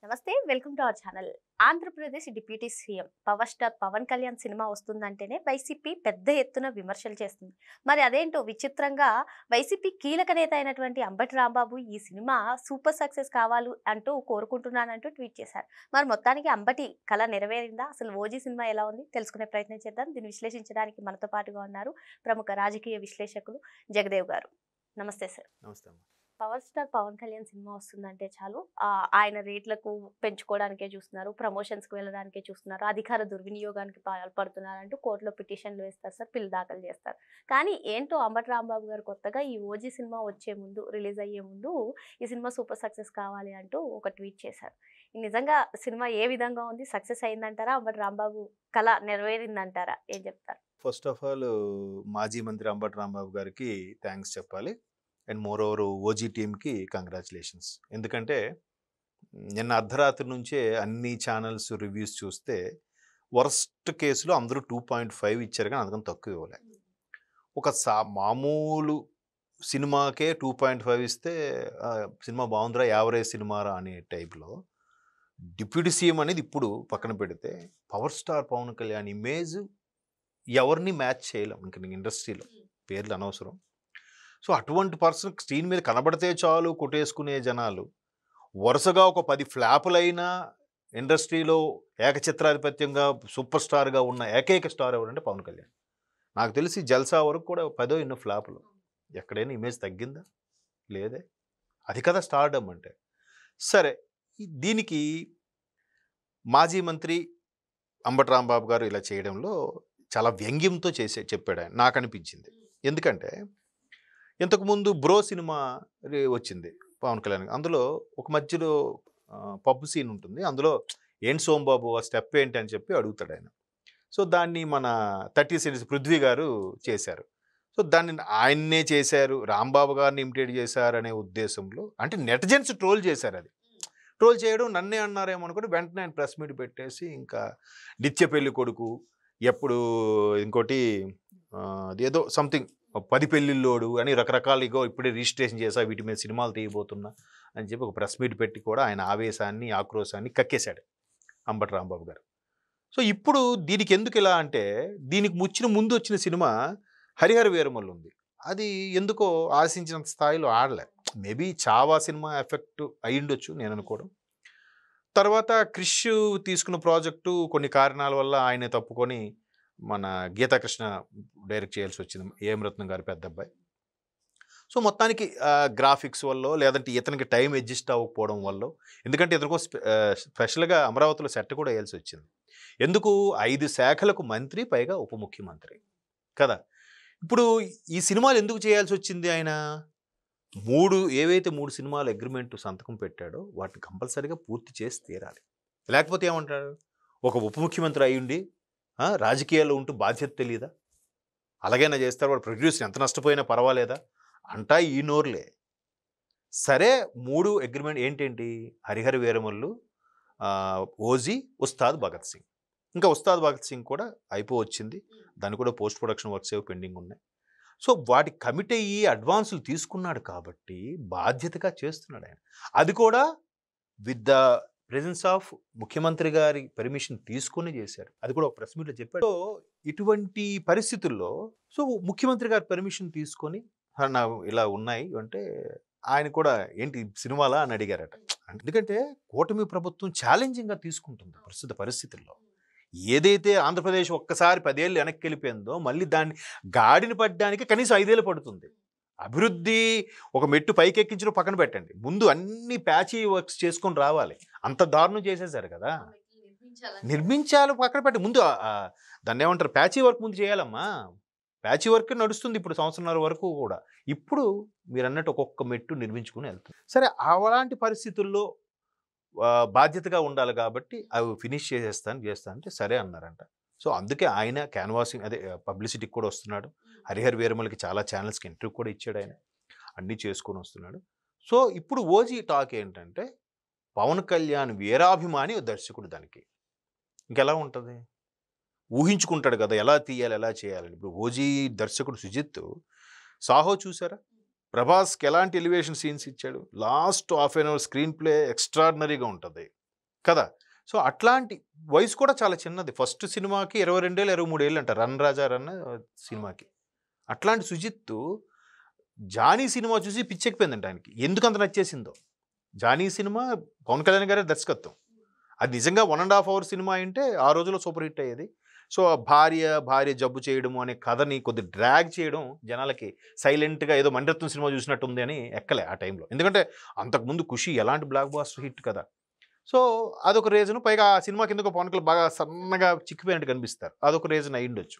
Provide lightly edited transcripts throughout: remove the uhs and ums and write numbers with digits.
నమస్తే welcome to our channel. Andhra Pradesh deputy CM power star Pawan Kalyan cinema వస్తుందంటేనే వైసీపీ పెద్ద ఎత్తున విమర్శలు చేస్తుంది. మరి అదేంటో విచిత్రంగా వైసీపీ కీలక నేత అయినటువంటి అంబటి రాంబాబు ఈ సినిమా సూపర్ సక్సెస్ కావాలి అంటూ కోరుకుంటున్నానంటూ ట్వీట్ చేశారు. మరి మొత్తానికి అంబటి కళ నెరవేరిందా? అసలు ఓజీ సినిమా ఎలా ఉంది తెలుసుకునే ప్రయత్నం చేద్దాం. దీన్ని విశ్లేషించడానికి మనతో పాటుగా ఉన్నారు ప్రముఖ రాజకీయ విశ్లేషకులు జగదేవ్ గారు. నమస్తే సార్. నమస్తే అమ్మ. Power star Pawan Kalyan cinema వస్తుందంటే చాలు ఆయన రేట్లకు పెంచుకోవడానికే చూస్తున్నారు, ప్రమోషన్స్కి వెళ్ళడానికే చూస్తున్నారు, అధికార దుర్వినియోగానికి పాల్పడుతున్నారు అంటూ కోర్టులో పిటిషన్లు వేస్తారు సార్, పిల్ దాఖలు చేస్తారు. కానీ ఏంటో అంబటి రాంబాబు గారు కొత్తగా ఈ ఓజీ సినిమా వచ్చే ముందు, రిలీజ్ అయ్యే ముందు ఈ సినిమా సూపర్ సక్సెస్ కావాలి అంటూ ఒక ట్వీట్ చేశారు. నిజంగా సినిమా ఏ విధంగా ఉంది? సక్సెస్ అయిందంటారా? అంబటి రాంబాబు కళ నెరవేరిందంటారా? ఏం చెప్తారు? ఫస్ట్ ఆఫ్ ఆల్ మాజీ మంత్రి అంబటి రాంబాబు గారికి థ్యాంక్స్ చెప్పాలి. అండ్ మోర్ ఓవర్ ఓజీ టీమ్కి కంగ్రాచులేషన్స్. ఎందుకంటే నిన్న అర్ధరాత్రి నుంచే అన్ని ఛానల్స్ రివ్యూస్ చూస్తే వర్స్ట్ కేసులో అందరూ 2.5 ఇచ్చారు, కానీ అందుకని తక్కువ ఇవ్వలే. ఒక మామూలు సినిమాకే 2.5 ఇస్తే సినిమా బాగుందిరా, యావరేజ్ సినిమారా అనే టైప్లో డిప్యూటీ సీఎం అనేది ఇప్పుడు పక్కన పెడితే power star Pawan Kalyan image ఎవరిని మ్యాచ్ చేయలేం. ఇంక ఇండస్ట్రీలో పేర్లు అనవసరం. సో అటువంటి పర్సన్ స్క్రీన్ మీద కనబడితే చాలు కొట్టేసుకునే జనాలు వరుసగా ఒక 10 ఫ్లాపులైనా ఇండస్ట్రీలో ఏకచిత్రాధిపత్యంగా సూపర్ స్టార్గా ఉన్న ఏకైక స్టార్ ఎవరంటే పవన్ కళ్యాణ్. నాకు తెలిసి జల్సా వరకు కూడా 10 ఎన్నో ఫ్లాపులు. ఎక్కడైనా ఇమేజ్ తగ్గిందా? లేదే. అది కదా స్టార్డమ్ అంటే. సరే, దీనికి మాజీ మంత్రి అంబటి రాంబాబు గారు ఇలా చేయడంలో చాలా వ్యంగ్యంతో చెప్పాడు ఆయన, నాకు అనిపించింది. ఎందుకంటే ఇంతకుముందు బ్రో సినిమా వచ్చింది పవన్ కళ్యాణ్. అందులో ఒక మధ్యలో పబ్బు సీన్ ఉంటుంది. అందులో ఏంటి సోంబాబు ఆ స్టెప్ ఏంటి అని చెప్పి అడుగుతాడు ఆయన. సో దాన్ని మన 30 Seconds పృథ్వీ గారు చేశారు. సో దాన్ని ఆయన్నే చేశారు, రాంబాబు గారిని ఇమిటేట్ చేశారు అనే ఉద్దేశంలో, అంటే నెటిజన్స్ ట్రోల్ చేశారు. అది ట్రోల్ చేయడం నన్నే అన్నారేమో అనుకుంటే వెంటనే ఆయన ప్రెస్ మీట్ పెట్టేసి ఇంకా నిత్య పెళ్లి కొడుకు, ఎప్పుడు ఇంకోటి ఏదో సంథింగ్ 10 పెళ్ళిళ్ళోడు అని రకరకాల ఇగో ఇప్పుడే రిజిస్ట్రేషన్ చేసా, వీటి మీద సినిమాలు తీయబోతున్నా అని చెప్పి ఒక ప్రెస్ మీట్ పెట్టి కూడా ఆయన ఆవేశాన్ని ఆక్రోశాన్ని కక్కేశాడు అంబటి రాంబాబు గారు. సో ఇప్పుడు దీనికి ఎందుకు ఇలా అంటే, దీనికి ముందు వచ్చిన సినిమా హరిహర వీరమల్లు ఉంది. అది ఎందుకో ఆశించినంత స్థాయిలో ఆడలే. మేబీ చావా సినిమా ఎఫెక్ట్ అయ్యుండొచ్చు నేను అనుకోవడం. తర్వాత క్రిష్ తీసుకున్న ప్రాజెక్టు కొన్ని కారణాల వల్ల ఆయన తప్పుకొని మన గీతాకృష్ణ డైరెక్ట్ చేయాల్సి వచ్చింది, ఏఎం రత్నం గారి పెద్ద అబ్బాయి. సో మొత్తానికి గ్రాఫిక్స్ వల్ల, లేదంటే ఇతనికి టైం అడ్జస్ట్ అవ్వకపోవడం వల్ల, ఎందుకంటే ఇతనికో స్పెషల్గా అమరావతిలో సెట్ కూడా వేయాల్సి వచ్చింది. ఎందుకు? 5 శాఖలకు మంత్రి, పైగా ఉప ముఖ్యమంత్రి కదా. ఇప్పుడు ఈ సినిమాలు ఎందుకు చేయాల్సి వచ్చింది? ఆయన ఏవైతే 3 సినిమాలు అగ్రిమెంట్ సంతకం పెట్టాడో వాటిని కంపల్సరీగా పూర్తి చేసి తీరాలి. లేకపోతే ఏమంటాడు? ఒక ఉప ముఖ్యమంత్రి అయ్యుండి రాజకీయాల్లో ఉంటూ బాధ్యత తెలియదా? అలాగైనా చేస్తారు, వాడు ప్రొడ్యూసర్ ఎంత నష్టపోయినా పర్వాలేదా అంటా ఈ నోర్లే. సరే, 3 అగ్రిమెంట్ ఏంటేంటి? హరిహర వీరమల్లు, ఓజీ, ఉస్తాద్ భగత్ సింగ్. ఇంకా ఉస్తాద్ భగత్ సింగ్ కూడా అయిపోవచ్చింది, దాన్ని కూడా పోస్ట్ ప్రొడక్షన్ వర్క్స్ ఏవో పెండింగ్ ఉన్నాయి. సో వాటి కమిట్ అయ్యి అడ్వాన్సులు తీసుకున్నాడు కాబట్టి బాధ్యతగా చేస్తున్నాడు ఆయన. అది కూడా విత్ ద ప్రెజెన్స్ ఆఫ్ ముఖ్యమంత్రి గారి పర్మిషన్ తీసుకొని చేశారు. అది కూడా ఒక ప్రెస్ మీట్లో చెప్పాడు. సో ఇటువంటి పరిస్థితుల్లో సో ముఖ్యమంత్రి గారి పర్మిషన్ తీసుకొని నా ఇలా ఉన్నాయి అంటే ఆయన కూడా ఏంటి సినిమాలా అని అడిగారట. ఎందుకంటే కూటమి ప్రభుత్వం ఛాలెంజింగ్గా తీసుకుంటుంది ప్రస్తుత పరిస్థితుల్లో. ఏదైతే ఆంధ్రప్రదేశ్ ఒక్కసారి 10 ఏళ్ళు వెనక్కి వెళ్ళిపోయిందో మళ్ళీ దాన్ని గాడిని పడ్డానికి కనీసం 5 ఏళ్ళు పడుతుంది. అభివృద్ధి ఒక మెట్టు పైకి ఎక్కించడం పక్కన పెట్టండి, ముందు అన్ని ప్యాచీ వర్క్స్ చేసుకొని రావాలి. అంత దారుణం చేసేసారు కదా. నిర్మించాలి పక్కన పెట్టి ముందు దాన్ని ఏమంటారు, ప్యాచీ వర్క్ ముందు చేయాలమ్మా. ప్యాచీ వర్క్ నడుస్తుంది ఇప్పుడు సంవత్సరాల వరకు కూడా. ఇప్పుడు మీరు అన్నట్టు ఒక్కొక్క మెట్టు నిర్మించుకుని వెళ్తుంది. సరే, అలాంటి పరిస్థితుల్లో బాధ్యతగా ఉండాలి కాబట్టి అవి ఫినిష్ చేస్తా అంటే సరే అన్నారంట. సో అందుకే ఆయన క్యాన్వాసింగ్, అదే పబ్లిసిటీకి కూడా వస్తున్నాడు. హరిహర వీరమల్కి చాలా ఛానల్స్కి ఇంటర్వ్యూ కూడా ఇచ్చాడు ఆయన, అన్నీ చేసుకొని వస్తున్నాడు. సో ఇప్పుడు ఓజీ టాక్ ఏంటంటే పవన్ కళ్యాణ్ వీరాభిమాని దర్శకుడు, దానికి ఇంకెలా ఉంటుంది? ఊహించుకుంటాడు కదా ఎలా తీయాలి, ఎలా చేయాలని. ఇప్పుడు ఓజీ దర్శకుడు సుజిత్ సాహో చూసారా? ప్రభాస్కి ఎలాంటి ఎలివేషన్ సీన్స్ ఇచ్చాడు. Last half an hour screen play ఎక్స్ట్రాడినరీగా ఉంటుంది. కదా. సో అట్లాంటి వయసు కూడా చాలా చిన్నది. ఫస్ట్ సినిమాకి 22 ఏళ్ళు 23 ఏళ్ళు అంట, రన్ రాజా రన్ సినిమాకి. అట్లాంటి సుజిత్ జానీ సినిమా చూసి పిచ్చెక్కిపోయిందంట ఆయనకి. ఎందుకు అంత నచ్చేసిందో. జానీ సినిమా పవన్ కళ్యాణ్ గారి దర్శకత్వం. అది నిజంగా 1.5 hour సినిమా అంటే ఆ రోజుల్లో సూపర్ హిట్ అయ్యేది. సో భార్య జబ్బు చేయడము అనే కథని కొద్ది డ్రాగ్ చేయడం జనాలకి సైలెంట్గా ఏదో మణిరత్నం సినిమా చూసినట్టు ఉంది అని ఎక్కలే ఆ టైంలో. ఎందుకంటే అంతకుముందు ఖుషి ఎలాంటి బ్లాక్ బాస్టర్ హిట్ కదా. సో అదొక రీజన్. పైగా ఆ సినిమా కిందకు పవన్ కళ్యాణ్ బాగా సన్నగా చిక్కిపోయినట్టు కనిపిస్తారు. అదొక రీజన్ అయి ఉండొచ్చు.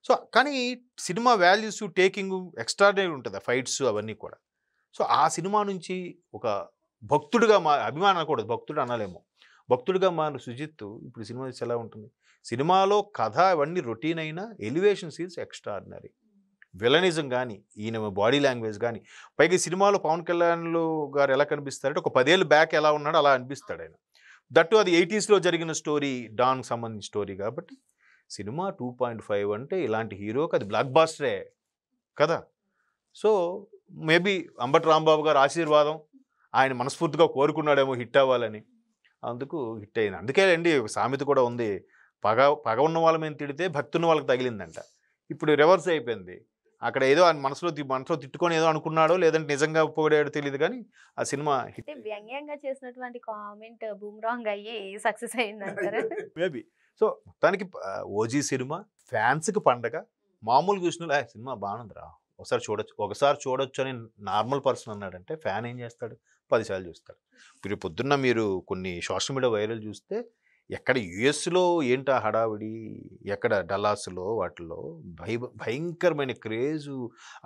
సో కానీ సినిమా వాల్యూస్ టేకింగ్ ఎక్స్ట్రాడినరీ ఉంటుంది, ఆ ఫైట్స్ అవన్నీ కూడా. సో ఆ సినిమా నుంచి ఒక భక్తుడిగా అభిమానం అనకూడదు, భక్తుడు అనాలేమో, భక్తుడిగా మారిన సుజిత్ ఇప్పుడు సినిమా చూసి ఎలా ఉంటుంది. సినిమాలో కథ అవన్నీ రొటీన్ అయినా ఎలివేషన్ సీన్స్ ఎక్స్ట్రాడినరీ. విలనిజం కానీ, ఈయన బాడీ లాంగ్వేజ్ కానీ, పైగా సినిమాలో పవన్ కళ్యాణ్లు గారు ఎలా కనిపిస్తారంటే ఒక 10 ఏళ్ళు బ్యాక్ ఎలా ఉన్నాడో అలా అనిపిస్తాడు ఆయన. దట్టు అది 80s జరిగిన స్టోరీ, డాన్కి సంబంధించిన స్టోరీ కాబట్టి సినిమా 2.5 అంటే ఇలాంటి హీరోకి అది బ్లాక్ బాస్టరే కదా. సో మేబీ అంబటి రాంబాబు గారు ఆశీర్వాదం, ఆయన మనస్ఫూర్తిగా కోరుకున్నాడేమో హిట్ అవ్వాలని, అందుకు హిట్ అయింది. అందుకే అండి ఒక సామెత కూడా ఉంది, పగ ఉన్న వాళ్ళ మీద తిడితే భక్తి ఉన్న వాళ్ళకి తగిలిందంట. ఇప్పుడు రివర్స్ అయిపోయింది. అక్కడ ఏదో ఆయన మనసులో తిట్టుకొని ఏదో అనుకున్నాడో లేదంటే నిజంగా పొగిడాడో తెలియదు కానీ ఆ సినిమా హిట్. వ్యంగ్యంగా చేసినటువంటి కామెంట్ బూమ్రాంగ్ అయ్యి సక్సెస్ అయిందంటారు. మేబీ. సో మొత్తానికి ఓజీ సినిమా ఫ్యాన్స్కి పండగ. మామూలు చూసిన సినిమా బాగుందిరా, ఒకసారి చూడొచ్చు అని నార్మల్ పర్సన్ అన్నాడంటే ఫ్యాన్ ఏం చేస్తాడు, 10 సార్లు చూస్తాడు. మీరు పొద్దున్న మీరు కొన్ని సోషల్ మీడియా వైరల్ చూస్తే ఎక్కడ యుఎస్లో ఏంటా హడావిడి, ఎక్కడ డల్లాస్లో వాటిలో భయంకరమైన క్రేజు,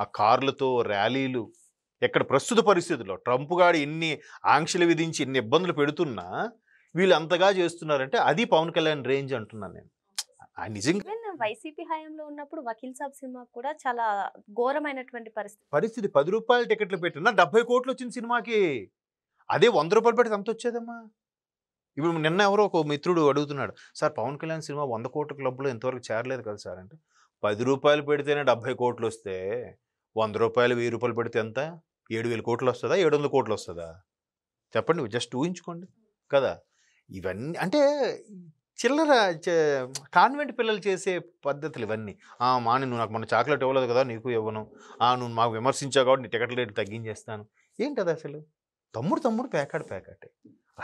ఆ కార్లతో ర్యాలీలు. ఎక్కడ ప్రస్తుత పరిస్థితుల్లో ట్రంప్ గారు ఎన్ని ఆంక్షలు విధించి ఎన్ని ఇబ్బందులు పెడుతున్నా వీళ్ళు అంతగా చేస్తున్నారంటే అది పవన్ కళ్యాణ్ రేంజ్ అంటున్నాను నేను. నిజంగా వైసీపీ హయాంలో ఉన్నప్పుడు వకీల్ సాబ్ సినిమా కూడా చాలా ఘోరమైనటువంటి పరిస్థితి. 10 రూపాయల టికెట్లు పెట్టినా 70 కోట్లు వచ్చింది సినిమాకి. అదే 100 రూపాయలు పెడితే అంత వచ్చేదమ్మా. ఇప్పుడు నిన్న ఎవరో ఒక మిత్రుడు అడుగుతున్నాడు, సార్ పవన్ కళ్యాణ్ సినిమా 100 కోట్ల క్లబ్లో ఇంతవరకు చేరలేదు కదా సార్ అంటే, 10 రూపాయలు పెడితేనే 70 కోట్లు వస్తే 100 రూపాయలు 1000 రూపాయలు పెడితే ఎంత, 7,000 కోట్లు వస్తుందా, 700 కోట్లు వస్తుందా చెప్పండి, జస్ట్ ఊహించుకోండి కదా. ఇవన్నీ అంటే చిల్లర కాన్వెంట్ పిల్లలు చేసే పద్ధతులు ఇవన్నీ. నువ్వు నాకు మొన్న చాక్లెట్ ఇవ్వలేదు కదా నీకు ఇవ్వను, నువ్వు మాకు విమర్శించావు కాబట్టి నీ టికెట్ రేటు తగ్గించేస్తాను. ఏంటది అసలు? తమ్ముడు ప్యాకెట్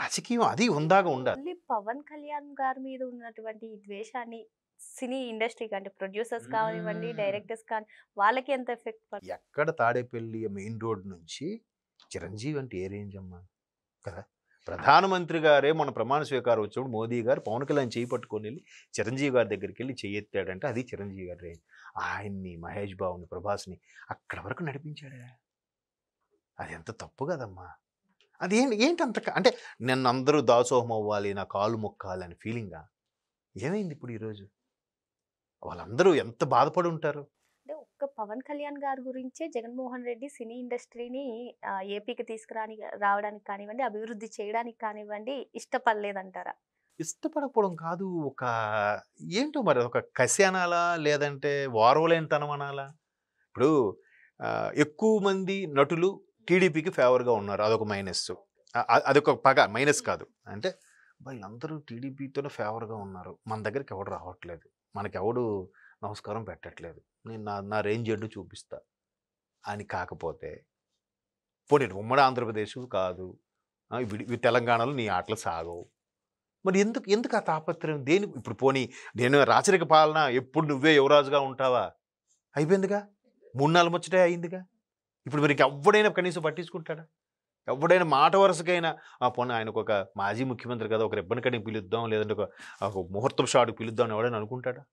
రాజకీయం అది ఉందాగా ఉండాలి. పవన్ కళ్యాణ్ గారి మీద ఉన్నటువంటి ఈ ద్వేషాన్ని సినీ ఇండస్ట్రీకి అంటే ప్రొడ్యూసర్స్ కానివ్వండి, డైరెక్టర్స్ కానీ వాళ్ళకి ఎంత ఎఫెక్ట్? ఎక్కడ తాడేపల్లి మెయిన్ రోడ్ నుంచి చిరంజీవి అంటే ఏ రేంజ్ అమ్మా కదా. ప్రధానమంత్రి గారే మన ప్రమాణ స్వీకారం వచ్చినప్పుడు మోదీ గారు పవన్ కళ్యాణ్ చేయి పట్టుకొని వెళ్ళి చిరంజీవి గారి దగ్గరికి వెళ్ళి చెయ్యెత్తాడంటే అది చిరంజీవి గారి రేంజ్. ఆయన్ని, మహేష్ బాబుని, ప్రభాస్ని అక్కడ వరకు నడిపించాడే. అది ఎంత తప్పు కదమ్మా. అది ఏంటి అంత అంటే నన్ను అందరూ దాసోహం అవ్వాలి, నా కాలు మొక్కాలి అని ఫీలింగా ఏమైంది ఇప్పుడు ఈరోజు? వాళ్ళందరూ ఎంత బాధపడి ఉంటారు. అంటే ఒక్క పవన్ కళ్యాణ్ గారి గురించే జగన్మోహన్ రెడ్డి సినీ ఇండస్ట్రీని ఏపీకి రావడానికి కానివ్వండి, అభివృద్ధి చేయడానికి కానివ్వండి ఇష్టపడలేదంటారా? ఇష్టపడకపోవడం కాదు, ఒక ఏంటో మరి ఒక కసి అనాలా లేదంటే వారవలేనితనం అనాలా. ఇప్పుడు ఎక్కువ మంది నటులు టీడీపీకి ఫేవర్గా ఉన్నారు, అదొక మైనస్. అదొక పగ, మైనస్ కాదు. అంటే వీళ్ళందరూ టీడీపీతోనే ఫేవర్గా ఉన్నారు, మన దగ్గరికి ఎవడు రావట్లేదు, మనకెవడు నమస్కారం పెట్టట్లేదు, నేను నా రేంజ్ ఏంటో చూపిస్తా అని. కాకపోతే పోనీ ఉమ్మడి ఆంధ్రప్రదేశ్ కాదు, తెలంగాణలో నీ ఆటలు సాగవు. మరి ఎందుకు ఆ తాపత్రయం దేని? ఇప్పుడు పోనీ నేను రాచరిక పాలన ఎప్పుడు నువ్వే యువరాజుగా ఉంటావా, అయిపోయిందిగా, 3-4 ముచ్చటే అయిందిగా. ఇప్పుడు మరి ఎవడైనా కనీసం పట్టించుకుంటాడా? ఎవడైనా మాట వరుసకైనా పోనీ ఆయనకు ఒక మాజీ ముఖ్యమంత్రి కదా, ఒక రిబ్బన్ కటింగ్ పిలుద్దాం, లేదంటే ఒక ముహూర్తం షాట్ పిలుద్దాం ఎవడైనా అనుకుంటాడా?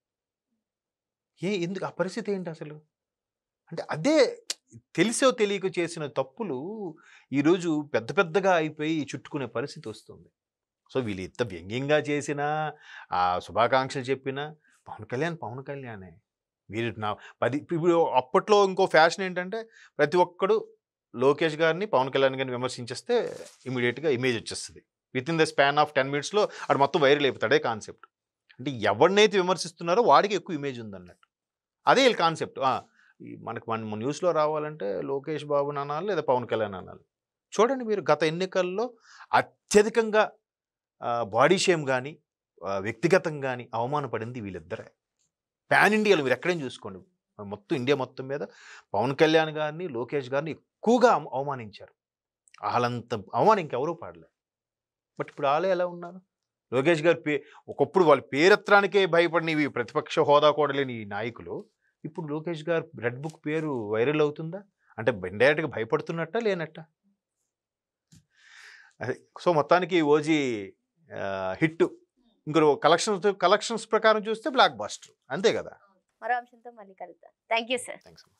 ఎందుకు ఆ పరిస్థితి ఏంటి అసలు? అంటే అదే తెలిసో తెలియక చేసిన తప్పులు ఈరోజు పెద్దగా అయిపోయి చుట్టుకునే పరిస్థితి వస్తుంది. సో వీళ్ళు ఇంత వ్యంగ్యంగా చేసినా, ఆ శుభాకాంక్షలు చెప్పినా పవన్ కళ్యాణే. వీరు ఇప్పుడు అప్పట్లో ఇంకో ఫ్యాషన్ ఏంటంటే ప్రతి ఒక్కడు లోకేష్ గారిని, పవన్ కళ్యాణ్ గారిని విమర్శించేస్తే ఇమీడియట్గా ఇమేజ్ వచ్చేస్తుంది. With in the span of 10 minutesలో అది మొత్తం వైరల్ అయిపోతాడే కాన్సెప్ట్. అంటే ఎవరినైతే విమర్శిస్తున్నారో వాడికి ఎక్కువ ఇమేజ్ ఉందన్నట్టు. అదే వీళ్ళ కాన్సెప్ట్. మన న్యూస్లో రావాలంటే లోకేష్ బాబుని అనాలి లేదా పవన్ కళ్యాణ్ అనాలి. చూడండి మీరు గత ఎన్నికల్లో అత్యధికంగా బాడీ షేమ్ కానీ వ్యక్తిగతంగా కానీ అవమానపడింది వీళ్ళిద్దరే. పాన్ ఇండియాలో మీరు ఎక్కడైనా చూసుకోండి, మొత్తం ఇండియా మొత్తం మీద పవన్ కళ్యాణ్ గారిని, లోకేష్ గారిని ఎక్కువగా అవమానించారు. వాళ్ళంత అవమానం ఇంకెవరూ పడలేదు. బట్ ఇప్పుడు వాళ్ళే ఎలా ఉన్నారు? లోకేష్ గారు ఒకప్పుడు వాళ్ళ పేరెత్తడానికే భయపడినవి ప్రతిపక్ష హోదా కూడా లేని ఈ నాయకులు ఇప్పుడు లోకేష్ గారు రెడ్ బుక్ పేరు వైరల్ అవుతుందా? అంటే ఇండైరెక్ట్గా భయపడుతున్నట్ట లేనట్ట? అదే. సో మొత్తానికి ఓజీ హిట్. ఇంకో కలెక్షన్స్ ప్రకారం చూస్తే బ్లాక్ బస్టర్, అంతే కదా. మరో అంశంతో మళ్ళీ కలుద్దాం. Thank you sir. థ్యాంక్స్.